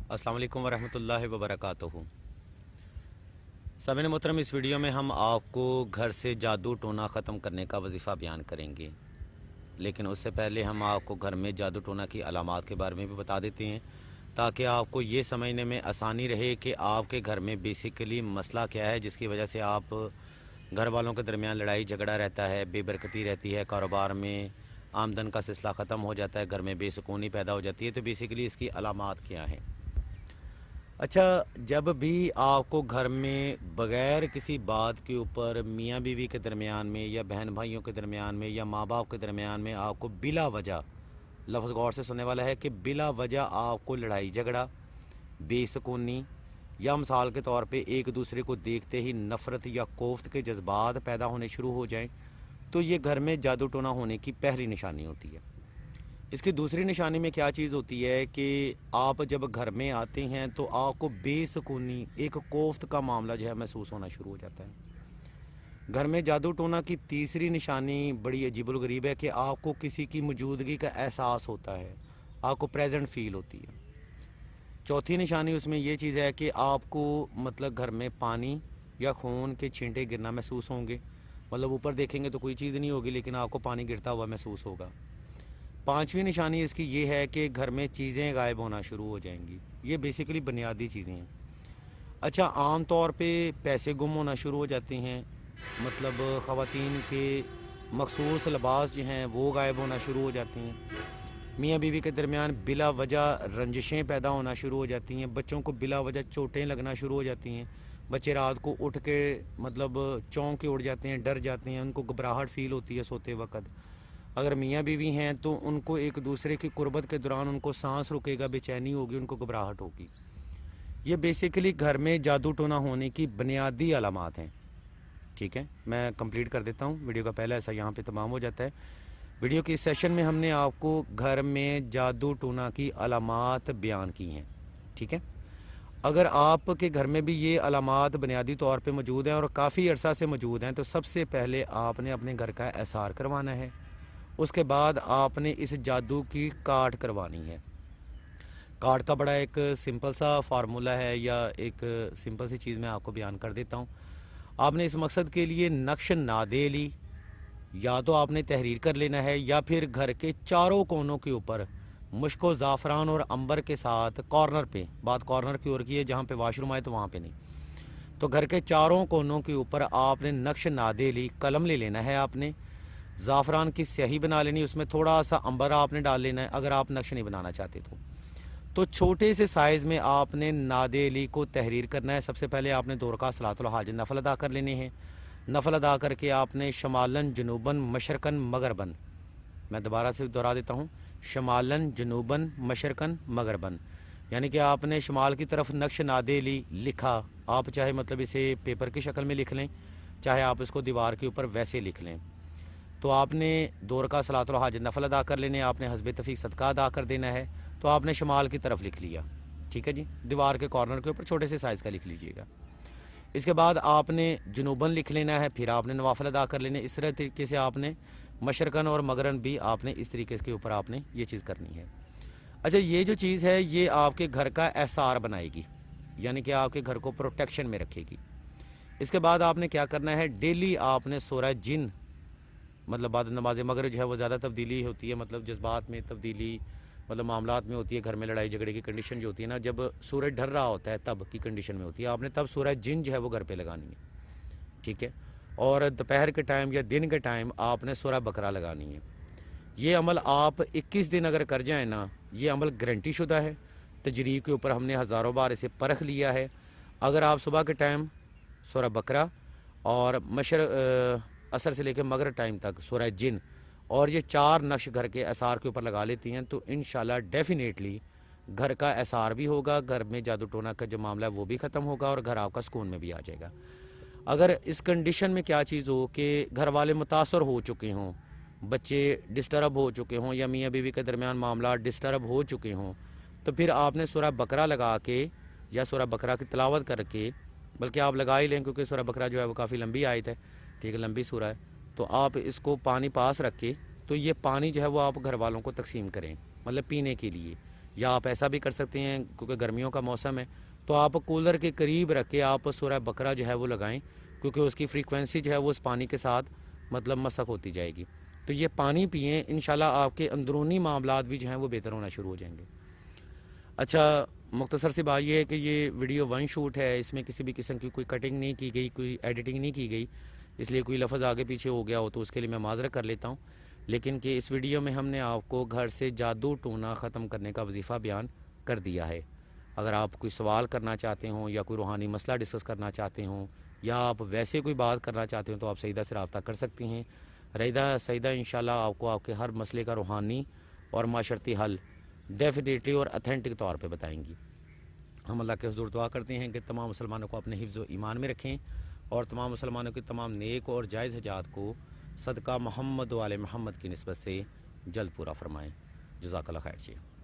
अस्सलाम वालेकुम वरहमतुल्लाहि वबरकातुहू। सामईन मोहतरम, इस वीडियो में हम आपको घर से जादू टोना ख़त्म करने का वजीफ़ा बयान करेंगे, लेकिन उससे पहले हम आपको घर में जादू टोना की अलामात के बारे में भी बता देते हैं, ताकि आपको ये समझने में आसानी रहे कि आपके घर में बेसिकली मसला क्या है, जिसकी वजह से आप घर वालों के दरमियान लड़ाई झगड़ा रहता है, बेबरकती रहती है, कारोबार में आमदन का सिलसिला ख़त्म हो जाता है, घर में बेसुकूनी पैदा हो जाती है। तो बेसिकली इसकी अलामात क्या हैं? अच्छा, जब भी आपको घर में बग़ैर किसी बात के ऊपर मियाँ बीवी के दरमियान में या बहन भाइयों के दरमियान में या माँ बाप के दरमियान में आपको बिला वजह, लफ्ज़ गौर से सुनने वाला है कि बिला वजह आपको लड़ाई झगड़ा, बेसुकूनी या मिसाल के तौर पे एक दूसरे को देखते ही नफ़रत या कोफ्त के जज्बात पैदा होने शुरू हो जाएं, तो ये घर में जादू टोना होने की पहली निशानी होती है। इसकी दूसरी निशानी में क्या चीज़ होती है कि आप जब घर में आते हैं तो आपको बेसुकूनी, एक कोफ्त का मामला जो है महसूस होना शुरू हो जाता है। घर में जादू टोना की तीसरी निशानी बड़ी अजीबुल गरीब है कि आपको किसी की मौजूदगी का एहसास होता है, आपको प्रेजेंट फील होती है। चौथी निशानी उसमें ये चीज़ है कि आपको मतलब घर में पानी या खून के छींटे गिरना महसूस होंगे, मतलब ऊपर देखेंगे तो कोई चीज़ नहीं होगी, लेकिन आपको पानी गिरता हुआ महसूस होगा। पांचवी निशानी इसकी ये है कि घर में चीज़ें गायब होना शुरू हो जाएंगी। ये बेसिकली बुनियादी चीज़ें हैं। अच्छा, आम तौर पे पैसे गुम होना शुरू हो जाते हैं, मतलब ख़वातीन के मखसूस लिबास जो हैं वो गायब होना शुरू हो जाती हैं। मियाँ बीवी के दरमियान बिला वजह रंजिशें पैदा होना शुरू हो जाती हैं। बच्चों को बिला वजह चोटें लगना शुरू हो जाती हैं। बच्चे रात को उठ के मतलब चौंक के उड़ जाते हैं, डर जाते हैं, उनको घबराहट फ़ील होती है सोते वक्त। अगर मियाँ बीवी हैं तो उनको एक दूसरे की कुर्बत के दौरान उनको सांस रुकेगा, बेचैनी होगी, उनको घबराहट होगी। ये बेसिकली घर में जादू टोना होने की बुनियादी अलामात हैं। ठीक है, मैं कंप्लीट कर देता हूँ। वीडियो का पहला ऐसा यहाँ पे तमाम हो जाता है। वीडियो के इस सेशन में हमने आपको घर में जादू टोना की अलामात बयान की हैं। ठीक है, अगर आपके घर में भी ये अलामात बुनियादी तौर पे मौजूद हैं और काफ़ी अरसा से मौजूद हैं, तो सबसे पहले आपने अपने घर का एहसार करवाना है। उसके बाद आपने इस जादू की काट करवानी है। काट का बड़ा एक सिंपल सा फार्मूला है, या एक सिंपल सी चीज़ मैं आपको बयान कर देता हूँ। आपने इस मकसद के लिए नक्श नादेली या तो आपने तहरीर कर लेना है, या फिर घर के चारों कोनों के ऊपर मुश्को ज़ाफ़रान और अंबर के साथ कॉर्नर पे, बात कॉर्नर की ओर की है, जहाँ पे वाशरूम आए तो वहाँ पे नहीं, तो घर के चारों कोनों के ऊपर आपने नक्श नादेली कलम ले लेना है। आपने ज़ाफ़रान की स्याही बना लेनी, उसमें थोड़ा सा अंबर आपने डाल लेना है, अगर आप नक्श नहीं बनाना चाहते तो छोटे से साइज़ में आपने नादेली को तहरीर करना है। सबसे पहले आपने 2 रकात सलातुल हाजत नफल अदा कर लेने हैं। नफल अदा करके आपने शमालन जनूबन मशरकन मगरबन, मैं दोबारा से दोहरा देता हूँ, शमालन जनूबन मशरकन मगरबन, यानी कि आपने शमाल की तरफ नक्श नादेली लिखा। आप चाहे मतलब इसे पेपर की शक्ल में लिख लें, चाहे आप इसको दीवार के ऊपर वैसे लिख लें। तो आपने 2 रकात सलातुल हाजत नफल अदा कर लेने, आपने हस्बे तफीक सदका अदा कर देना है। तो आपने शमाल की तरफ लिख लिया, ठीक है जी, दीवार के कॉर्नर के ऊपर छोटे से साइज़ का लिख लीजिएगा। इसके बाद आपने जुनूबन लिख लेना है, फिर आपने नवाफिल अदा कर लेने। इस तरह तरीके से आपने मशरकन और मगरन भी आपने इस तरीके के ऊपर आपने ये चीज़ करनी है। अच्छा, ये जो चीज़ है ये आपके घर का एहसार बनाएगी, यानी कि आपके घर को प्रोटेक्शन में रखेगी। इसके बाद आपने क्या करना है, डेली आपने सूरह जिन, मतलब बाद नमाज मगरिब जो है वो ज़्यादा तब्दीली होती है, मतलब जज्बात में तब्दीली, मतलब मामलात में होती है, घर में लड़ाई झगड़े की कंडीशन जो होती है ना, जब सूरज ढल रहा होता है तब की कंडीशन में होती है, आपने तब सूरह जिन जो है वो घर पे लगानी है। ठीक है, और दोपहर के टाइम या दिन के टाइम आपने सूरह बकरा लगानी है। ये अमल आप 21 दिन अगर कर जाएँ ना, ये अमल गारंटी शुदा है। तजरीब के ऊपर हमने हज़ारों बार इसे परख लिया है। अगर आप सुबह के टाइम सूरह बकरा और असर से लेकर मगरिब टाइम तक सूरह जिन और ये 4 नक्श घर के एहसार के ऊपर लगा लेती हैं, तो इंशाल्लाह डेफिनेटली घर का एहसार भी होगा, घर में जादू टोना का जो मामला है वो भी ख़त्म होगा और घर आपका सुकून में भी आ जाएगा। अगर इस कंडीशन में क्या चीज़ हो कि घर वाले मुतासर हो चुके हों, बच्चे डिस्टर्ब हो चुके हों, या मियाँ बीवी के दरमियान मामला डिस्टर्ब हो चुके हों, तो फिर आपने सूरह बकरा लगा के या सूरह बकरा की तिलावत करके, बल्कि आप लगा ही लें क्योंकि सूरह बकरा जो है वो काफ़ी लंबी आयत है, ठीक है, लंबी सूरह है, तो आप इसको पानी पास रख के, तो ये पानी जो है वो आप घर वालों को तकसीम करें, मतलब पीने के लिए, یا آپ ایسا بھی کر سکتے ہیں کیونکہ گرمیوں کا موسم ہے تو آپ کولر کے قریب رکھ کے آپ سورہ بقرہ جو ہے وہ لگائیں، کیونکہ اس کی فریکوینسی جو ہے وہ اس پانی کے ساتھ مطلب مسق ہوتی جائے گی. تو یہ پانی پئیں، انشاءاللہ آپ کے اندرونی معاملات بھی جو ہیں وہ بہتر ہونا شروع ہو جائیں گے. اچھا، مختصر سی بات یہ ہے کہ یہ ویڈیو ون شوٹ ہے، اس میں کسی بھی قسم کی کوئی کٹنگ نہیں کی گئی، کوئی ایڈیٹنگ نہیں کی گئی، اس لیے کوئی لفظ آگے پیچھے ہو گیا ہو تو اس کے لیے میں معذرت کر لیتا ہوں. لیکن کہ اس ویڈیو میں ہم نے آپ کو گھر سے جادو ٹونا ختم کرنے کا وظیفہ بیان کر دیا ہے. اگر آپ کوئی سوال کرنا چاہتے ہوں یا کوئی روحانی مسئلہ ڈسکس کرنا چاہتے ہوں یا آپ ویسے کوئی بات کرنا چاہتے ہوں تو آپ سیدہ سے رابطہ کر سکتی ہیں. سیدہ انشاءاللہ آپ کو آپ کے ہر مسئلے کا روحانی اور معاشرتی حل ڈیفینیٹلی اور اتھینٹک طور پہ بتائیں گی. ہم اللہ کے حضور دعا کرتے ہیں کہ تمام مسلمانوں کو اپنے حفظ و ایمان میں رکھیں اور تمام مسلمانوں کی تمام نیک اور جائز حاجات کو صدقہ محمد و آل محمد کی نسبت سے جلد پورا فرمائیں. جزاک اللہ خیر.